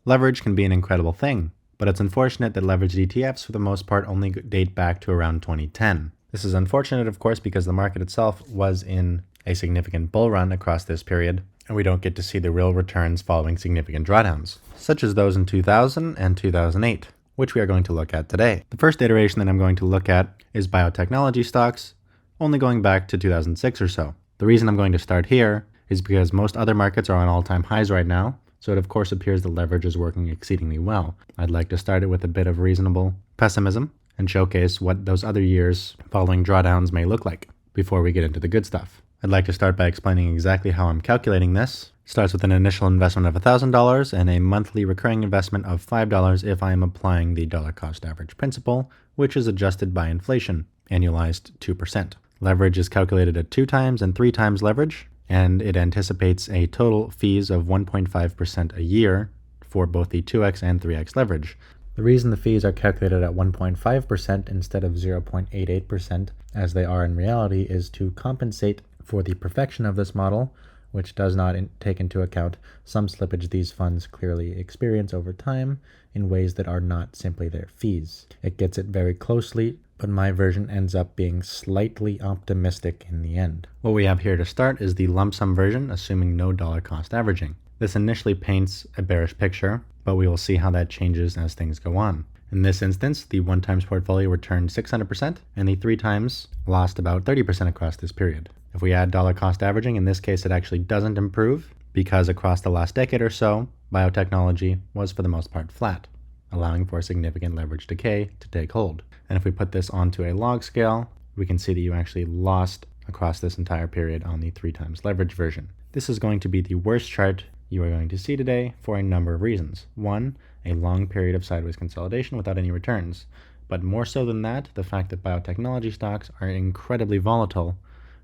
Leverage can be an incredible thing, but it's unfortunate that leveraged ETFs for the most part only date back to around 2010. This is unfortunate, of course, because the market itself was in a significant bull run across this period, and we don't get to see the real returns following significant drawdowns, such as those in 2000 and 2008, which we are going to look at today. The first iteration that I'm going to look at is biotechnology stocks, only going back to 2006 or so. The reason I'm going to start here is because most other markets are on all-time highs right now, so it of course appears the leverage is working exceedingly well. I'd like to start it with a bit of reasonable pessimism and showcase what those other years following drawdowns may look like before we get into the good stuff. I'd like to start by explaining exactly how I'm calculating this. It starts with an initial investment of $1,000 and a monthly recurring investment of $5 if I am applying the dollar cost average principle, which is adjusted by inflation, annualized 2%. Leverage is calculated at 2 times and 3 times leverage, and it anticipates a total fees of 1.5% a year for both the 2x and 3x leverage. The reason the fees are calculated at 1.5% instead of 0.88% as they are in reality is to compensate for the perfection of this model, which does not take into account some slippage these funds clearly experience over time in ways that are not simply their fees. It gets it very closely, but my version ends up being slightly optimistic in the end. What we have here to start is the lump sum version, assuming no dollar cost averaging. This initially paints a bearish picture, but we will see how that changes as things go on. In this instance, the 1 times portfolio returned 600%, and the 3 times lost about 30% across this period. If we add dollar cost averaging, in this case it actually doesn't improve, because across the last decade or so, biotechnology was for the most part flat, allowing for significant leverage decay to take hold. And if we put this onto a log scale, we can see that you actually lost across this entire period on the 3 times leverage version. This is going to be the worst chart you are going to see today for a number of reasons. 1, a long period of sideways consolidation without any returns. But more so than that, the fact that biotechnology stocks are incredibly volatile,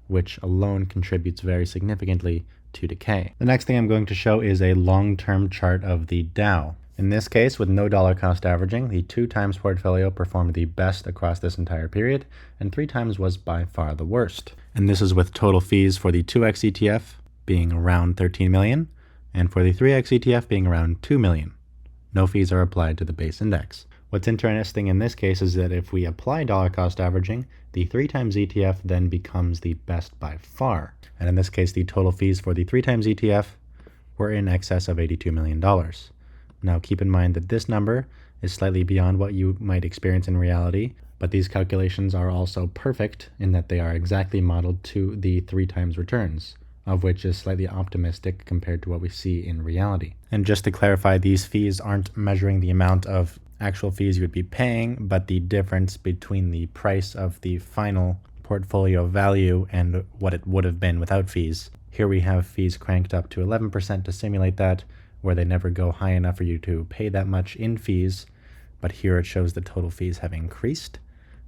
which alone contributes very significantly to decay. The next thing I'm going to show is a long-term chart of the Dow. In this case, with no dollar cost averaging, the 2 times portfolio performed the best across this entire period, and 3 times was by far the worst. And this is with total fees for the 2x ETF being around 13 million, and for the 3x ETF being around 2 million. No fees are applied to the base index. What's interesting in this case is that if we apply dollar cost averaging, the 3 times ETF then becomes the best by far. And in this case, the total fees for the 3 times ETF were in excess of $82 million. Now keep in mind that this number is slightly beyond what you might experience in reality, but these calculations are also perfect in that they are exactly modeled to the 3 times returns, of which is slightly optimistic compared to what we see in reality. And just to clarify, these fees aren't measuring the amount of actual fees you would be paying, but the difference between the price of the final portfolio value and what it would have been without fees. Here we have fees cranked up to 11% to simulate that, where they never go high enough for you to pay that much in fees, but here it shows the total fees have increased.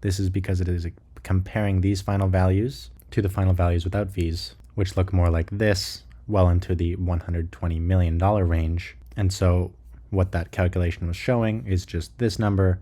This is because it is comparing these final values to the final values without fees, which look more like this, well into the $120 million range. And so what that calculation was showing is just this number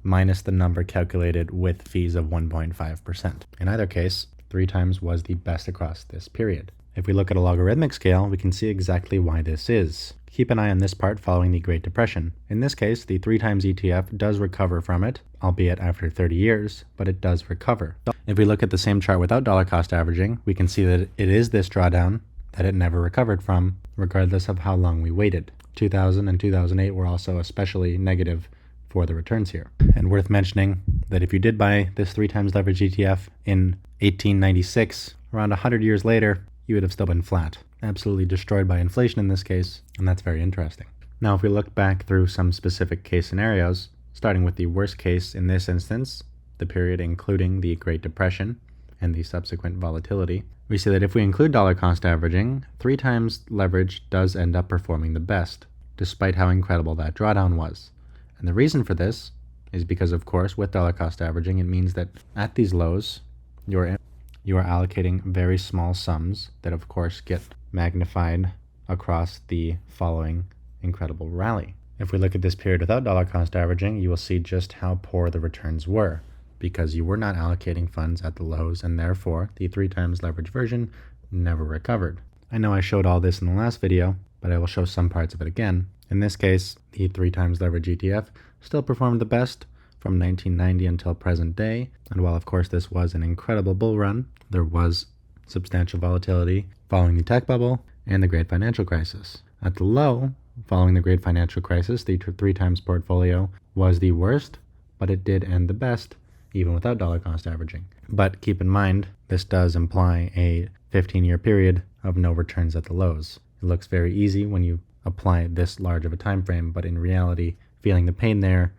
minus the number calculated with fees of 1.5%. In either case, 3 times was the best across this period. If we look at a logarithmic scale, we can see exactly why this is. Keep an eye on this part following the Great Depression. In this case, the 3 times ETF does recover from it, albeit after 30 years, but it does recover. If we look at the same chart without dollar cost averaging, we can see that it is this drawdown that it never recovered from, regardless of how long we waited. 2000 and 2008 were also especially negative for the returns here. And worth mentioning that if you did buy this 3 times leverage ETF in 1896, around 100 years later, you would have still been flat. Absolutely destroyed by inflation in this case, and that's very interesting. Now, if we look back through some specific case scenarios, starting with the worst case in this instance, the period including the Great Depression and the subsequent volatility, we see that if we include dollar cost averaging, 3 times leverage does end up performing the best, despite how incredible that drawdown was. And the reason for this is because, of course, with dollar cost averaging, it means that at these lows, you are allocating very small sums that, of course, get magnified across the following incredible rally. If we look at this period without dollar cost averaging, you will see just how poor the returns were, because you were not allocating funds at the lows, and therefore the 3 times leverage version never recovered. I know I showed all this in the last video, but I will show some parts of it again. In this case, the 3 times leverage ETF still performed the best from 1990 until present day. And while of course this was an incredible bull run, there was substantial volatility following the tech bubble and the great financial crisis. At the low, following the great financial crisis, the 3 times portfolio was the worst, but it did end the best, even without dollar cost averaging. But keep in mind, this does imply a 15-year period of no returns at the lows. It looks very easy when you apply this large of a time frame, but in reality, feeling the pain there,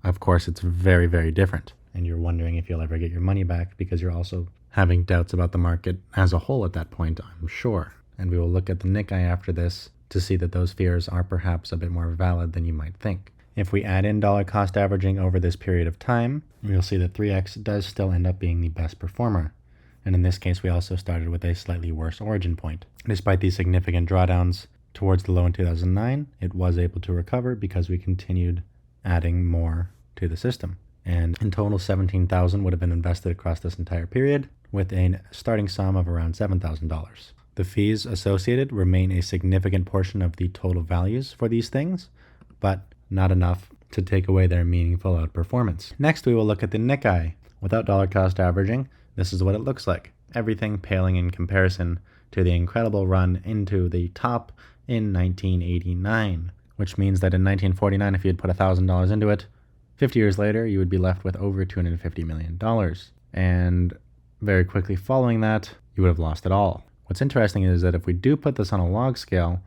of course, it's very, very different. And you're wondering if you'll ever get your money back because you're also having doubts about the market as a whole at that point, I'm sure. And we will look at the Nikkei after this to see that those fears are perhaps a bit more valid than you might think. If we add in dollar cost averaging over this period of time, we'll see that 3x does still end up being the best performer. And in this case, we also started with a slightly worse origin point. Despite these significant drawdowns towards the low in 2009, it was able to recover because we continued adding more to the system. And in total, $17,000 would have been invested across this entire period with a starting sum of around $7,000. The fees associated remain a significant portion of the total values for these things, but not enough to take away their meaningful outperformance. Next, we will look at the Nikkei. Without dollar cost averaging, this is what it looks like. Everything paling in comparison to the incredible run into the top in 1989, which means that in 1949, if you had put $1,000 into it, 50 years later, you would be left with over $250 million. And very quickly following that, you would have lost it all. What's interesting is that if we do put this on a log scale,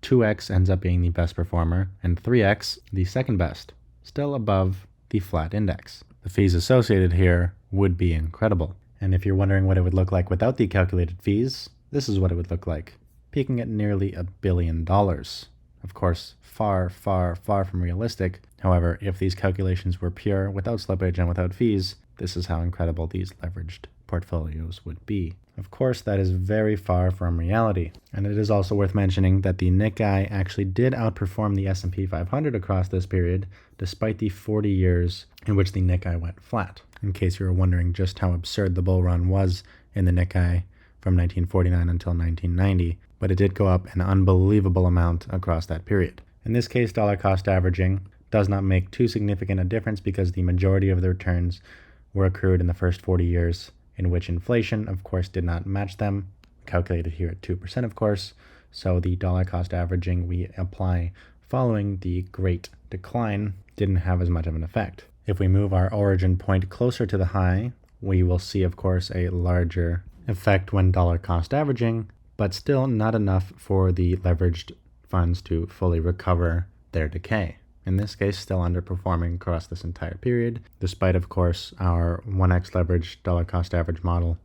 2x ends up being the best performer and 3x the second best, still above the flat index. The fees associated here would be incredible. And if you're wondering what it would look like without the calculated fees, this is what it would look like, peaking at nearly $1 billion. Of course, far, far, far from realistic. However, if these calculations were pure, without slippage and without fees, this is how incredible these leveraged portfolios would be. Of course, that is very far from reality. And it is also worth mentioning that the Nikkei actually did outperform the S&P 500 across this period, despite the 40 years in which the Nikkei went flat. In case you were wondering just how absurd the bull run was in the Nikkei from 1949 until 1990, but it did go up an unbelievable amount across that period. In this case, dollar cost averaging does not make too significant a difference because the majority of the returns were accrued in the first 40 years, in which inflation, of course, did not match them, calculated here at 2%, of course. So the dollar cost averaging we apply following the Great Decline didn't have as much of an effect. If we move our origin point closer to the high, we will see, of course, a larger effect when dollar cost averaging, but still not enough for the leveraged funds to fully recover their decay. In this case, still underperforming across this entire period, despite, of course, our 1x leveraged dollar cost average model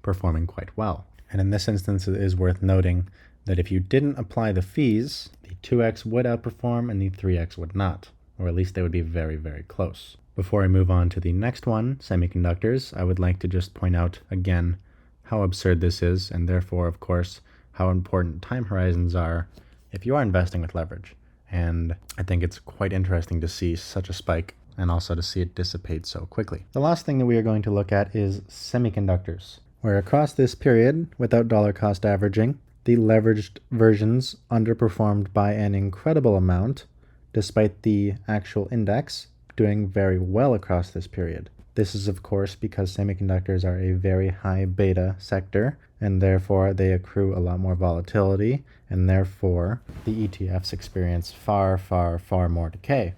performing quite well. And in this instance, it is worth noting that if you didn't apply the fees, the 2x would outperform and the 3x would not, or at least they would be very, very close. Before I move on to the next one, semiconductors, I would like to just point out again how absurd this is, and therefore, of course, how important time horizons are if you are investing with leverage. And I think it's quite interesting to see such a spike and also to see it dissipate so quickly. The last thing that we are going to look at is semiconductors, where across this period, without dollar cost averaging, the leveraged versions underperformed by an incredible amount, despite the actual index doing very well across this period. This is, of course, because semiconductors are a very high beta sector, and therefore they accrue a lot more volatility, and therefore the ETFs experience far, far, far more decay.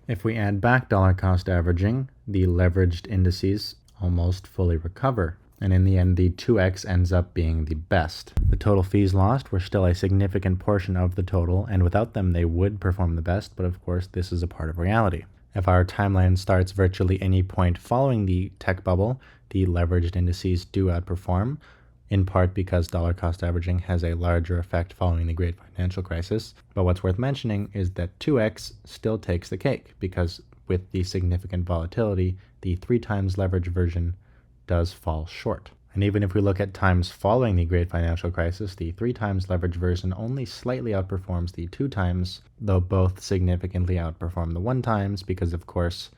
If we add back dollar cost averaging, the leveraged indices almost fully recover, and in the end the 2x ends up being the best. The total fees lost were still a significant portion of the total, and without them they would perform the best, but of course this is a part of reality. If our timeline starts virtually any point following the tech bubble, the leveraged indices do outperform, in part because dollar cost averaging has a larger effect following the great financial crisis. But what's worth mentioning is that 2x still takes the cake, because with the significant volatility, the 3 times leverage version does fall short. And even if we look at times following the great financial crisis, the 3 times leverage version only slightly outperforms the 2 times, though both significantly outperform the 1 times because, of course,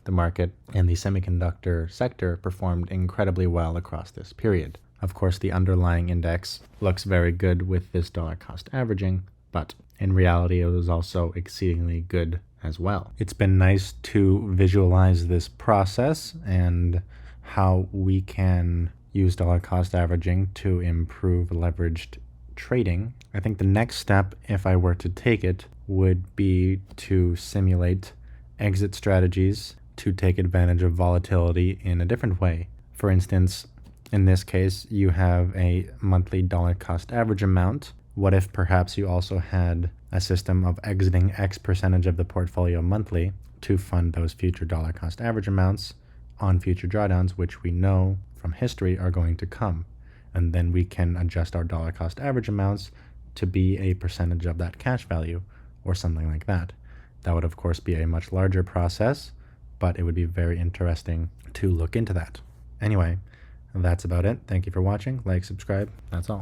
the market and the semiconductor sector performed incredibly well across this period. Of course, the underlying index looks very good with this dollar cost averaging, but in reality, it was also exceedingly good as well. It's been nice to visualize this process and how we can use dollar cost averaging to improve leveraged trading. I think the next step, if I were to take it, would be to simulate exit strategies to take advantage of volatility in a different way. For instance, in this case, you have a monthly dollar cost average amount. What if perhaps you also had a system of exiting X percentage of the portfolio monthly to fund those future dollar cost average amounts on future drawdowns, which we know from history are going to come. And then we can adjust our dollar cost average amounts to be a percentage of that cash value or something like that. That would, of course, be a much larger process, but it would be very interesting to look into that. Anyway, that's about it. Thank you for watching. Like, subscribe. That's all.